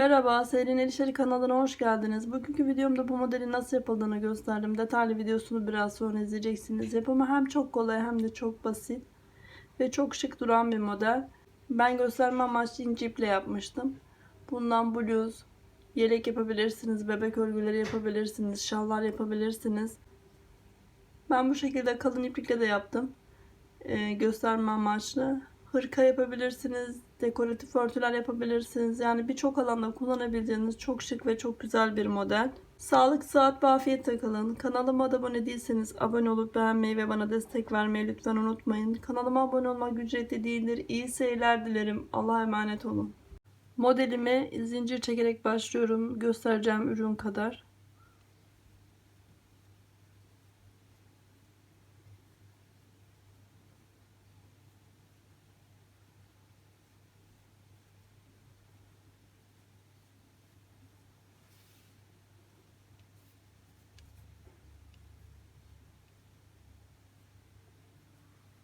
Merhaba, Selin Elişeri kanalına hoş geldiniz. Bugünkü videomda bu modelin nasıl yapıldığını gösterdim. Detaylı videosunu biraz sonra izleyeceksiniz. Yapımı hem çok kolay hem de çok basit ve çok şık duran bir model. Ben gösterme amaçlı ince iple yapmıştım. Bundan bluz, yelek yapabilirsiniz, bebek örgüleri yapabilirsiniz, şallar yapabilirsiniz. Ben bu şekilde kalın iplikle de yaptım. Gösterme amaçlı. Hırka yapabilirsiniz, dekoratif örtüler yapabilirsiniz. Yani birçok alanda kullanabileceğiniz çok şık ve çok güzel bir model. Sağlık, sıhhat ve afiyetle kalın. Kanalıma da abone değilseniz abone olup beğenmeyi ve bana destek vermeyi lütfen unutmayın. Kanalıma abone olmak ücretli değildir. İyi seyirler dilerim. Allah'a emanet olun. Modelime zincir çekerek başlıyorum. Göstereceğim ürün kadar.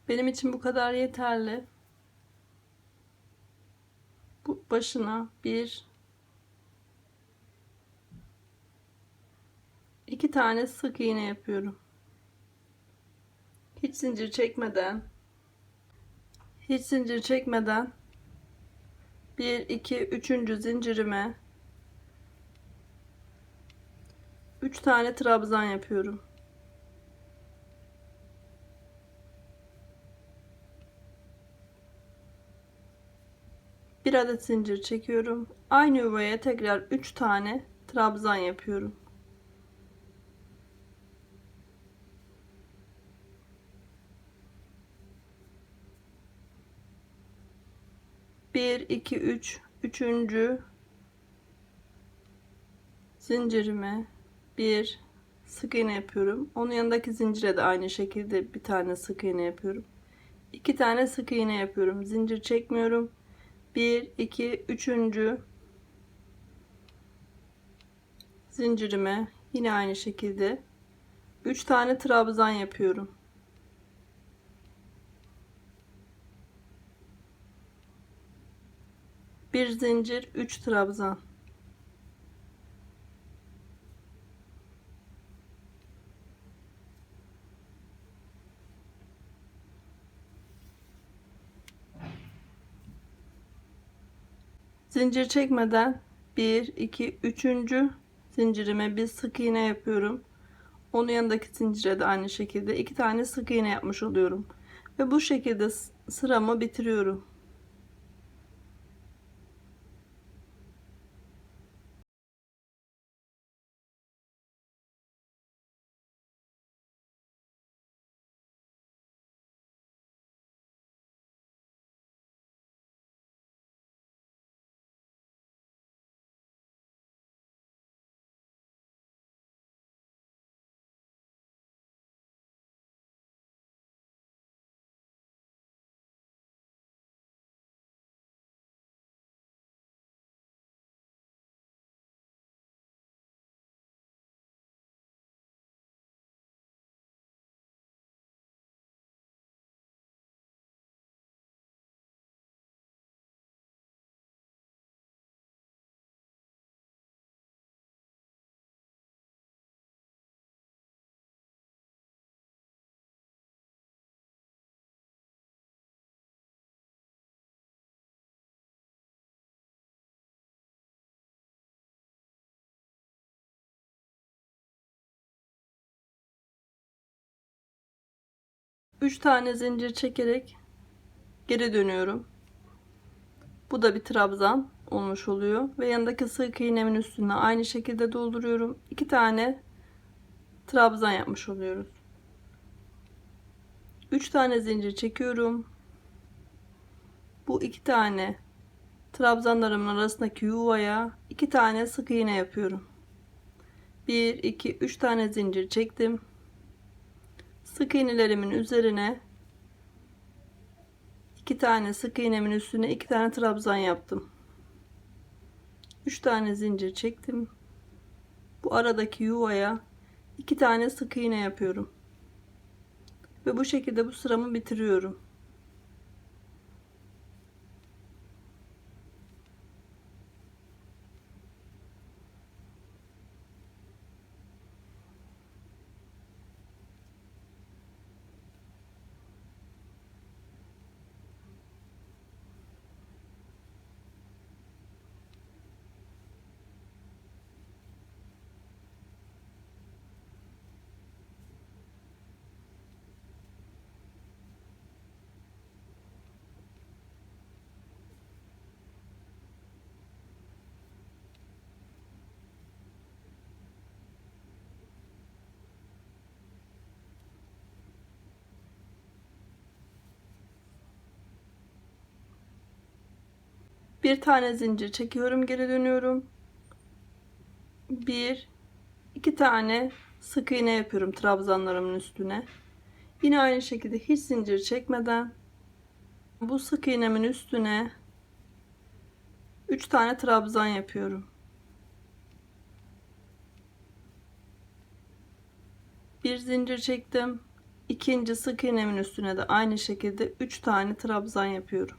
Benim için bu kadar yeterli. Bu başına iki tane sık iğne yapıyorum. Hiç zincir çekmeden, hiç zincir çekmeden 1 2 3. zincirime 3 tane trabzan yapıyorum. Bir adet zincir çekiyorum. Aynı yuvaya tekrar 3 tane trabzan yapıyorum. Bir, iki, üç. Üçüncü zincirime bir sık iğne yapıyorum. Onun yanındaki zincire de aynı şekilde bir tane sık iğne yapıyorum. 2 tane sık iğne yapıyorum. Zincir çekmiyorum. 1 2 üçüncü zincirime yine aynı şekilde 3 tane trabzan yapıyorum. Bir zincir, 3 trabzan. Zincir çekmeden 1 2 üçüncü zincirime bir sık iğne yapıyorum. Onun yanındaki zincire de aynı şekilde 2 tane sık iğne yapmış oluyorum. Ve bu şekilde sıramı bitiriyorum. Üç tane zincir çekerek geri dönüyorum. Bu da bir trabzan olmuş oluyor ve yanındaki sık iğnemin üstüne aynı şekilde dolduruyorum. 2 tane trabzan yapmış oluyoruz. 3 tane zincir çekiyorum. Bu 2 tane trabzanlarımın arasındaki yuvaya 2 tane sık iğne yapıyorum. 1 2 3 tane zincir çektim. Sık iğnelerimin üzerine 2 tane sık iğnemin üstüne 2 tane trabzan yaptım. 3 tane zincir çektim. Bu aradaki yuvaya 2 tane sık iğne yapıyorum. Ve bu şekilde bu sıramı bitiriyorum. Bir tane zincir çekiyorum, geri dönüyorum. Bir, iki tane sık iğne yapıyorum trabzanlarımın üstüne. Yine aynı şekilde hiç zincir çekmeden bu sık iğnemin üstüne 3 tane trabzan yapıyorum. Bir zincir çektim. İkinci sık iğnemin üstüne de aynı şekilde 3 tane trabzan yapıyorum.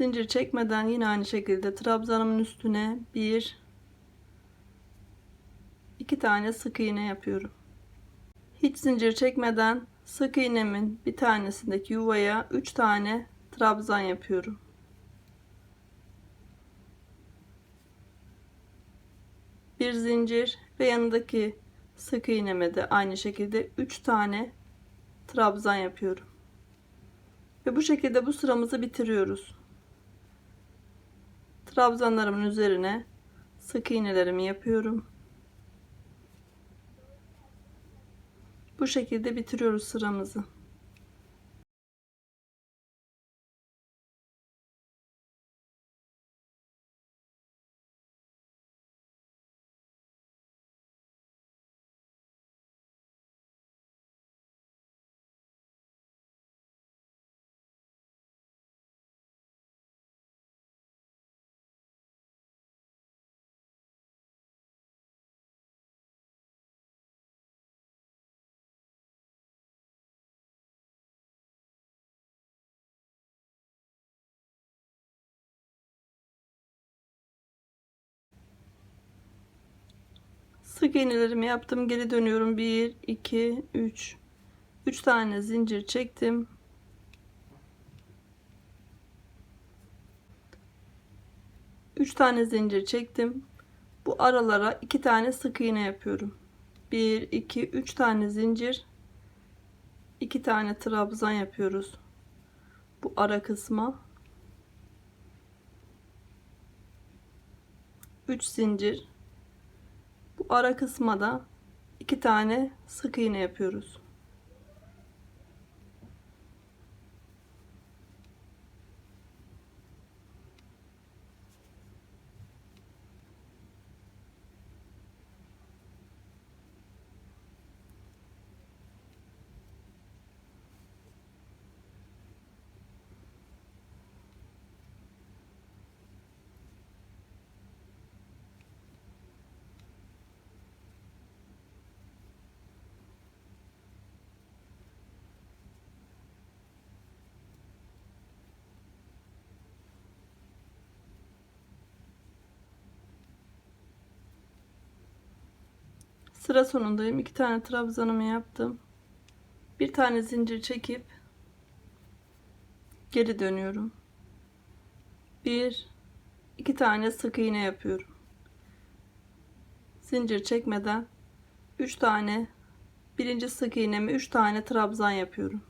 Zincir çekmeden yine aynı şekilde trabzanımın üstüne 2 tane sık iğne yapıyorum. Hiç zincir çekmeden sık iğnemin bir tanesindeki yuvaya 3 tane trabzan yapıyorum. Bir zincir ve yanındaki sık iğneme de aynı şekilde 3 tane trabzan yapıyorum. Ve bu şekilde bu sıramızı bitiriyoruz. Trabzanlarımın üzerine sık iğnelerimi yapıyorum. Bu şekilde bitiriyoruz sıramızı. Sık iğnelerimi yaptım, geri dönüyorum. 1 2 3 3 tane zincir çektim. 3 tane zincir çektim. Bu aralara 2 tane sık iğne yapıyorum. 1 2 3 tane zincir, 2 tane trabzan yapıyoruz bu ara kısma. 3 zincir, bu ara kısma da 2 tane sık iğne yapıyoruz. Sıra sonundayım. 2 tane trabzanımı yaptım. Bir tane zincir çekip geri dönüyorum. 1 2 tane sık iğne yapıyorum. Zincir çekmeden 3 tane, birinci sık iğnemi 3 tane trabzan yapıyorum.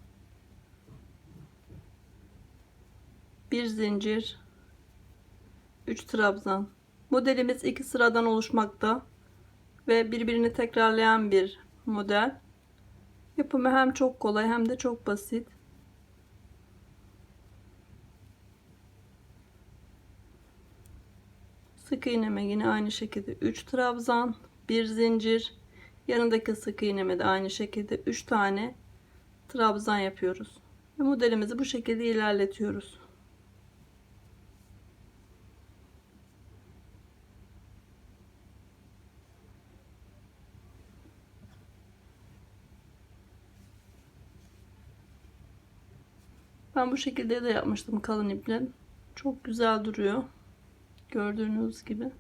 Bir zincir, 3 trabzan. Modelimiz 2 sıradan oluşmakta ve birbirini tekrarlayan bir model. Yapımı hem çok kolay hem de çok basit. Sık iğneme yine aynı şekilde 3 trabzan, bir zincir, yanındaki sık iğneme de aynı şekilde 3 tane trabzan yapıyoruz. Ve modelimizi bu şekilde ilerletiyoruz. Ben bu şekilde de yapmıştım kalın iple. Çok güzel duruyor. Gördüğünüz gibi.